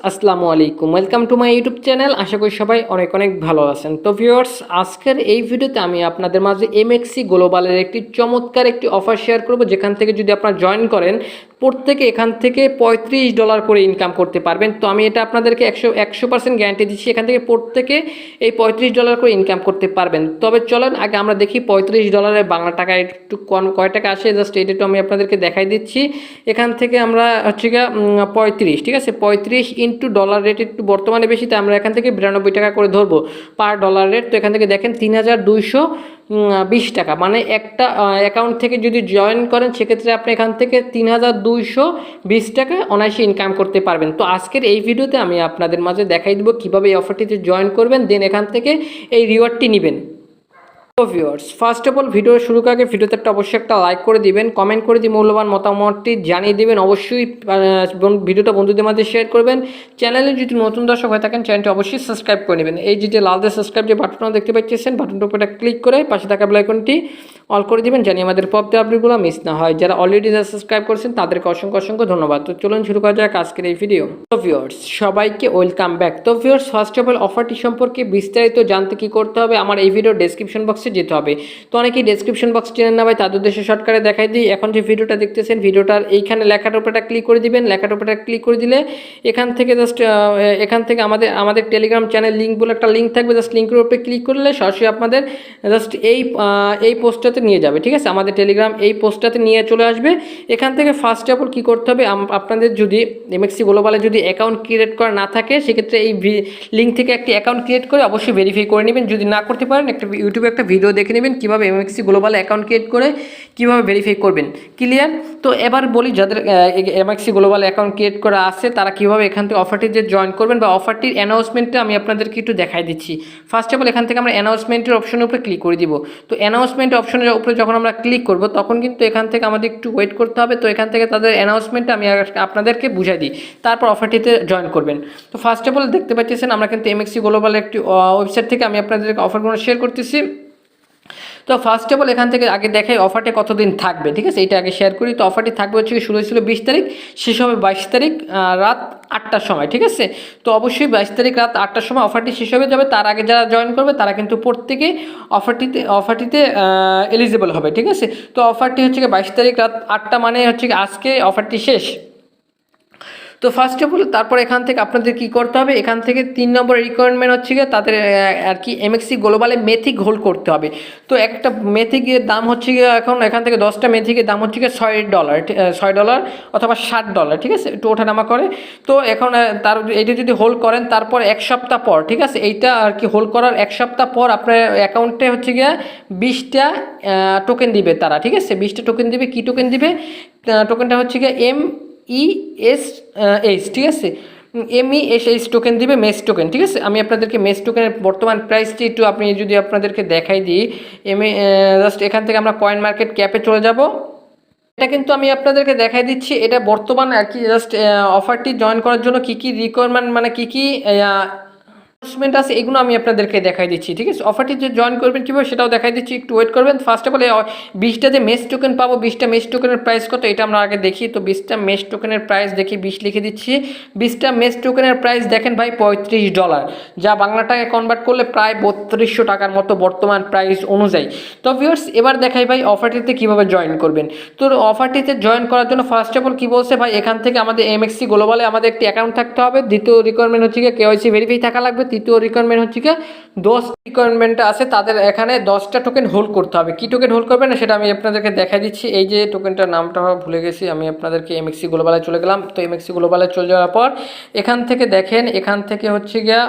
আসসালামু আলাইকুম, welcome to my YouTube channel. আশা করি সবাই অনেক অনেক ভালো আছেন। তো ভিউয়ার্স, আজকের এই ভিডিওতে আমি আপনাদের মাঝে এমএক্সি গ্লোবালের একটি চমৎকার একটি অফার শেয়ার করব, যেখান থেকে যদি আপনারা জয়েন করেন প্রত্যেকে এখান থেকে $35 করে ইনকাম করতে পারবেন। তো আমি এটা আপনাদেরকে 100% গ্যারান্টি দিচ্ছি, এখান থেকে প্রত্যেকে এই $35 করে ইনকাম করতে পারবেন। তবে চলেন আগে আমরা দেখি $35 বাংলা টাকা একটু কয় টাকা আসে, জাস্ট এটা একটু আমি আপনাদেরকে দেখাই দিচ্ছি। এখান থেকে আমরা হচ্ছে গিয়ে 35, ঠিক আছে, 35 ইন্টু ডলার রেট একটু বর্তমানে বেশি, তাই আমরা এখান থেকে $92 করে ধরবো পার ডলার রেট। তো এখান থেকে দেখেন 3220 টাকা, মানে একটা অ্যাকাউন্ট থেকে যদি জয়েন করেন সেক্ষেত্রে আপনি এখান থেকে 3220 টাকা অনায়াসে ইনকাম করতে পারবেন। তো আজকের এই ভিডিওতে আমি আপনাদের মাঝে দেখাই দেবো কীভাবে এই অফারটিতে জয়েন করবেন, দেন এখান থেকে এই রিওয়ার্ডটি নেবেন। তো viewers, first of all video শুরু আগে ভিডিওতে অবশ্যই একটা লাইক করে দিবেন, কমেন্ট করে দিয়ে মূল্যবান মতামতটি জানিয়ে দিবেন। অবশ্যই ভিডিওটা বন্ধুদের মাঝে শেয়ার করবেন। চ্যানেলে যদি নতুন দর্শক হয়ে থাকেন চ্যানেলটি অবশ্যই সাবস্ক্রাইব করে নেবেন। এই যে লাল দিয়ে সাবস্ক্রাইব যে বাটনটা দেখতে পাচ্ছেন, বাটনটার উপরে ক্লিক করে পাশে থাকা বেল আইকনটি অল করে দিবেন, জানি আমাদের পপতে আপডেটগুলো মিস না হয়। যারা অলরেডি সাবস্ক্রাইব করেছেন তাদেরকে অসংখ্য অসংখ্য ধন্যবাদ। তো চলুন শুরু করা যাক আজকের এই ভিডিও। তো ভিউয়ার্স, সবাইকে ওয়েলকাম ব্যাক। তো ভিউয়ার্স, ফার্স্ট অফ অল অফারটি সম্পর্কে বিস্তারিত জানতে কি করতে হবে, আমার এই ভিডিও ডেসক্রিপশন বক্সে যেতে হবে। তো অনেকেই ডেসক্রিপশন বক্স চেনেন না ভাই, তাদের উদ্দেশ্যে শর্টকাটে দেখাই দিই। এখন যে ভিডিওটা দেখতেছেন, ভিডিওটার এইখানে লেখাটার উপরে ক্লিক করে দিবেন। লেখাটার উপরে ক্লিক করে দিলে এখান থেকে জাস্ট এখান থেকে আমাদের টেলিগ্রাম চ্যানেল লিঙ্ক বলে একটা লিঙ্ক থাকবে, জাস্ট লিঙ্কের উপরে ক্লিক করলে সরাসরি আপনাদের জাস্ট এই পোস্টটাতে নিয়ে যাবে, ঠিক আছে। আমাদের টেলিগ্রাম এই পোস্টটাতে নিয়ে চলে আসবে। এখান থেকে ফার্স্ট অফ অল কী করতে হবে, আপনাদের যদি এমএক্সি গ্লোবালে যদি অ্যাকাউন্ট ক্রিয়েট করা না থাকে সেক্ষেত্রে এই লিঙ্ক থেকে একটি অ্যাকাউন্ট ক্রিয়েট করে অবশ্যই ভেরিফাই করে নেবেন। যদি না করতে পারেন ইউটিউবে একটা ভিডিও দেখে নেবেন কীভাবে এমএক্সি গ্লোবাল অ্যাকাউন্ট ক্রিয়েট করে কীভাবে ভেরিফাই করবেন। ক্লিয়ার? তো এবার বলি, যাদের এমএক্সি গ্লোবাল অ্যাকাউন্ট ক্রিয়েট করা আছে তারা কীভাবে এখান থেকে অফারটি যে জয়েন করবেন বা অফারটির অ্যানাউন্সমেন্টটা আমি আপনাদেরকে একটু দেখাই দিচ্ছি। ফার্স্ট অফ অল এখান থেকে আমরা অ্যানাউন্সমেন্টের অপশনের উপরে ক্লিক করে দিব। তো অ্যানাউন্সমেন্ট অপশনের উপরে যখন আমরা ক্লিক করব তখন কিন্তু এখান থেকে আমাদের একটু ওয়েট করতে হবে। তো এখান থেকে তাদের অ্যানাউন্সমেন্টটা আমি আপনাদেরকে বুঝাই দিই, তারপর অফারটিতে জয়েন করবেন। তো ফার্স্ট অফ অল দেখতে পাচ্ছেন আমরা কিন্তু এমএক্সি গ্লোবাল একটি ওয়েবসাইট থেকে আমি আপনাদেরকে অফারগুলো শেয়ার করতেছি। তো ফার্স্ট অফ অল এখান থেকে আগে দেখাই অফারটি কতদিন থাকবে, ঠিক আছে, এইটা আগে শেয়ার করি। তো অফারটি থাকবে হচ্ছে শুরু হয়েছিল 20 তারিখ, শেষ হবে 22 তারিখ রাত 8টার সময়, ঠিক আছে। তো অবশ্যই 22 তারিখ রাত 8টার সময় অফারটি শেষ হয়ে যাবে। তার আগে যারা জয়েন করবে তারা কিন্তু প্রত্যেকে অফারটিতে এলিজিবল হবে, ঠিক আছে। তো অফারটি হচ্ছে 22 তারিখ রাত 8টা, মানে হচ্ছে আজকে অফারটি শেষ। তো ফার্স্ট অফ অল তারপর এখান থেকে আপনাদের কী করতে হবে, এখান থেকে 3 নম্বর রিকোয়ারমেন্ট হচ্ছে গিয়ে তাদের আর কি এমএক্সি গ্লোবালে মেথিক হোল্ড করতে হবে। তো একটা মেথিকের দাম হচ্ছে গিয়ে এখন এখান থেকে 10টা মেথিকের দাম হচ্ছে গিয়ে $6 অথবা $60, ঠিক আছে, একটু ওঠানামা করে। তো এখন তার এইটা যদি হোল্ড করেন তারপর 1 সপ্তাহ পর, ঠিক আছে, এইটা আর কি হোল্ড করার 1 সপ্তাহ পর আপনার অ্যাকাউন্টে হচ্ছে গিয়ে 20টা টোকেন দিবে তারা, ঠিক আছে। 20টা টোকেন দিবে। কী টোকেন দিবে? টোকেনটা হচ্ছে গিয়ে MEXH, ঠিক আছে, MEXH টোকেন দিবে, মেস টোকেন, ঠিক আছে। আমি আপনাদেরকে মেস টোকেনের বর্তমান প্রাইসটি একটু আপনি যদি আপনাদেরকে দেখাই দিই, জাস্ট এখান থেকে আমরা কয়েন মার্কেট ক্যাপে চলে যাব। এটা কিন্তু আমি আপনাদেরকে দেখাই দিচ্ছি, এটা বর্তমান আর কি জাস্ট অফারটি জয়েন করার জন্য কী কী রিকোয়ারমেন্ট, মানে কী কী অ্যানাউন্সমেন্ট আছে এগুলো আমি আপনাদেরকে দেখাই দিচ্ছি, ঠিক আছে। অফারটি যে জয়েন করবেন কীভাবে সেটাও দেখাই দিচ্ছি, একটু ওয়েট করবেন। ফার্স্ট অফ অল 20টা যে মেস টোকেন পাবো, 20টা মেস টোকেনের প্রাইস কত এটা আমরা আগে দেখি। তো 20টা মেস টোকেনের প্রাইস দেখি, 20 লিখে দিচ্ছি। 20টা মেস টোকেনের প্রাইস দেখেন ভাই $35, যা বাংলা টাকায় কনভার্ট করলে প্রায় 3200 টাকার মতো বর্তমান প্রাইস অনুযায়ী। তো ভিউয়ার্স, এবার দেখাই ভাই অফারটিতে কীভাবে জয়েন করবেন। তো অফারটিতে জয়েন করার জন্য ফার্স্ট অফ অল কী বলছে ভাই, এখান থেকে আমাদের এমএক্সি গ্লোবালে আমাদের একটি অ্যাকাউন্ট থাকতে হবে। দ্বিতীয় রিকোয়ারমেন্ট হচ্ছে গিয়ে কেওয়াইসি ভেরিফাই থাকা লাগবে। তৃতীয় রিকোয়ারমেন্ট হচ্ছে গিয়ে 10 রিকোয়ারমেন্টটা আছে, তাদের এখানে 10টা টোকেন হোল্ড করতে হবে। কী টোকেন হোল্ড করবে না সেটা আমি আপনাদেরকে দেখাই দিচ্ছি। এই যে টোকেনটার নামটা ভুলে গেছি, আমি আপনাদেরকে এমএক্সি গ্লোবালে চলে গেলাম। তো এমএক্সি গ্লোবালে চলে যাওয়ার পর এখান থেকে দেখেন, এখান থেকে হচ্ছে গিয়া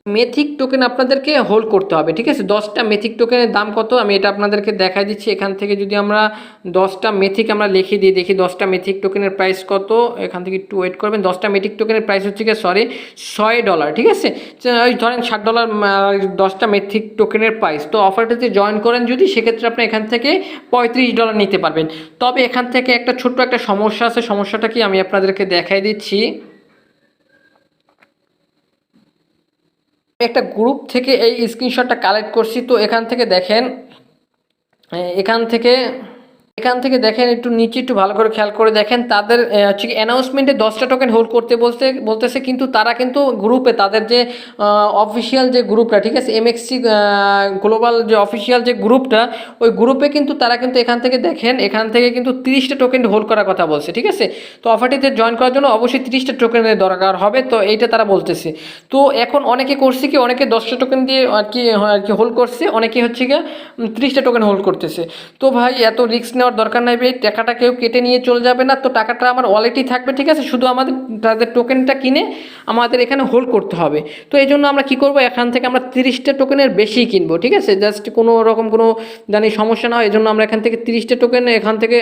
মেথিক টোকেন আপনাদেরকে হোল্ড করতে হবে, ঠিক আছে। 10টা মেথিক টোকেনের দাম কত আমি এটা আপনাদেরকে দেখাই দিচ্ছি। এখান থেকে যদি আমরা 10টা মেথিক আমরা লিখে দিয়ে দেখি 10টা মেথিক টোকেনের প্রাইস কত, এখান থেকে একটু ওয়েট করবেন। 10টা মেথিক টোকেনের প্রাইস হচ্ছে গিয়ে $6, ঠিক আছে। ওই ধরেন $60 10টা মেথিক টোকেনের প্রাইস। তো অফারটাতে জয়েন করেন যদি, সেক্ষেত্রে আপনি এখান থেকে $35 নিতে পারবেন। তবে এখান থেকে একটা ছোট্ট একটা সমস্যা আছে, সমস্যাটা কি আমি আপনাদেরকে দেখাই দিচ্ছি। একটা গ্রুপ থেকে এই স্ক্রিনশটটা কালেক্ট করছি। তো এখান থেকে দেখেন, এখান থেকে এখান থেকে দেখেন একটু নিচে একটু ভালো করে খেয়াল করে দেখেন, তাদের হচ্ছে অ্যানাউন্সমেন্টে 10টা টোকেন হোল্ড করতে বলতেছে, কিন্তু তারা কিন্তু গ্রুপে তাদের যে অফিসিয়াল যে গ্রুপটা, ঠিক আছে, এমএক্সসি গ্লোবাল যে অফিসিয়াল যে গ্রুপটা, ওই গ্রুপে কিন্তু তারা কিন্তু এখান থেকে দেখেন, এখান থেকে কিন্তু 30টা টোকেন হোল্ড করার কথা বলছে, ঠিক আছে। তো অফারটিতে জয়েন করার জন্য অবশ্যই 30টা টোকেনের দরকার হবে, তো এইটা তারা বলতেছে। তো এখন অনেকে করছে কি, অনেকে 10টা টোকেন দিয়ে আর কি হোল্ড করছে, অনেকে হচ্ছে গিয়ে 30টা টোকেন হোল্ড করতেছে। তো ভাই এত রিস্ক নেওয়ার দরকার নাই ভাই, টাকাটা কেউ কেটে নিয়ে চলে যাবে না, তো টাকাটা আমার ওয়ালেটেই থাকবে, ঠিক আছে। শুধু আমাদের তাদের টোকেনটা কিনে আমাদের এখানে হোল্ড করতে হবে। তো এই জন্য আমরা কী করবো, এখান থেকে আমরা 30টা টোকেনের বেশি কিনবো, ঠিক আছে, জাস্ট কোনো রকম কোনো জানি সমস্যা না হয়, এই জন্য আমরা এখান থেকে 30টা টোকেন এখান থেকে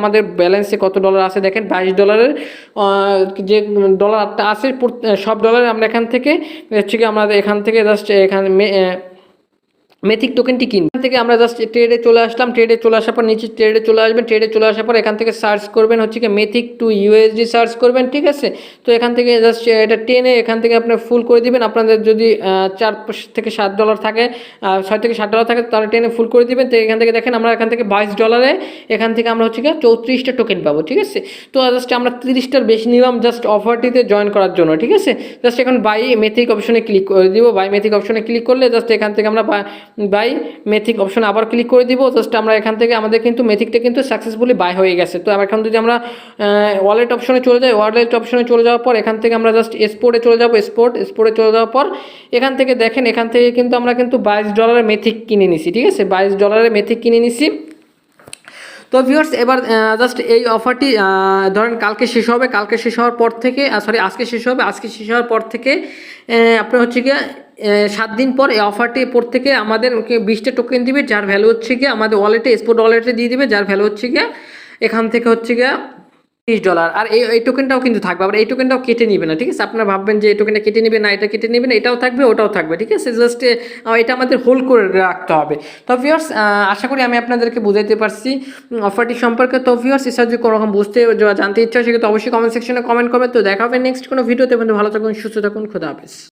আমাদের ব্যালেন্সে কত ডলার আছে দেখেন, 22 ডলারের যে ডলারটা আছে সব ডলার আমরা এখান থেকে হচ্ছে কি আমাদের এখান থেকে জাস্ট এখানে মেথিক টোকেনটি কিনবেন। এখান থেকে আমরা জাস্ট ট্রেডে চলে আসলাম, ট্রেডে চলে আসার পর নিচে ট্রেডে চলে আসবেন, ট্রেডে চলে আসার পর এখান থেকে সার্চ করবেন হচ্ছে কি মেথিক টু ইউএসডি সার্চ করবেন, ঠিক আছে। তো এখান থেকে জাস্ট এটা টেনে এখান থেকে আপনি ফুল করে দিবেন, আপনাদের যদি 4 থেকে 7 ডলার থাকে, 6 থেকে 7 ডলার থাকে, তাহলে টেনে ফুল করে দিবেন। তো এখান থেকে দেখেন আমরা এখান থেকে 22 ডলারে এখান থেকে আমরা হচ্ছে কি 34টা টোকেন পাবো, ঠিক আছে। তো জাস্ট আমরা 30টার বেশি নিলাম জাস্ট অফারটিতে জয়েন করার জন্য, ঠিক আছে। জাস্ট এখন বাই মেথিক অপশনে ক্লিক করে দিব, বাই মেথিক অপশনে ক্লিক করলে জাস্ট এখান থেকে আমরা বাই মেথিক অপশন আবার ক্লিক করে দিব। জাস্ট আমরা এখান থেকে আমাদের কিন্তু মেথিকটা কিন্তু সাকসেসফুলি বাই হয়ে গেছে। তো এখন যদি আমরা ওয়ালেট অপশনে চলে যাই, ওয়ালেট অপশনে চলে যাওয়ার পর এখান থেকে আমরা জাস্ট এক্সপোর্টে চলে যাব, এক্সপোর্টে চলে যাওয়ার পর এখান থেকে দেখেন, এখান থেকে কিন্তু আমরা কিন্তু 22 ডলারের মেথিক কিনে নিছি, ঠিক আছে, 22 ডলারের মেথিক কিনে নিছি। তো ভিউয়ার্স এবার জাস্ট এই অফারটি ধরেন কালকে শেষ হবে, কালকে শেষ হওয়ার পর থেকে আজকে শেষ হবে, আজকে শেষ হওয়ার পর থেকে আপনার হচ্ছে গিয়ে 7 দিন পর এই অফারটি পর থেকে আমাদের 20টা টোকেন দিবে, যার ভ্যালু হচ্ছে গিয়ে আমাদের ওয়ালেটে এক্সপোর্ট ওয়ালেটে দিয়ে দিবে, যার ভ্যালু হচ্ছে গিয়ে এখান থেকে হচ্ছে গিয়ে $30। আর এই টোকেনটাও কিন্তু থাকবে, আবার এই টোকেনটাও কেটে নেবে না, ঠিক আছে। আপনারা ভাববেন যে এই টোকেনটা কেটে নেবে না, এটা কেটে নেবে না, এটাও থাকবে ওটাও থাকবে, ঠিক আছে। জাস্ট এটা আমাদের হোল্ড করে রাখতে হবে। তো ভিউয়ার্স আশা করি আমি আপনাদেরকে বুঝাইতে পারছি অফারটি সম্পর্কে। তো ভিউয়ার্স এসব যদি কোনো রকম জানতে ইচ্ছা হয় সেক্ষেত্রে অবশ্যই কমেন্ট সেকশনে কমেন্ট করবেন। তো দেখা হবে নেক্সট কোনো ভিডিওতে, ভালো থাকুন, সুস্থ থাকুন, খোদা হাফেজ।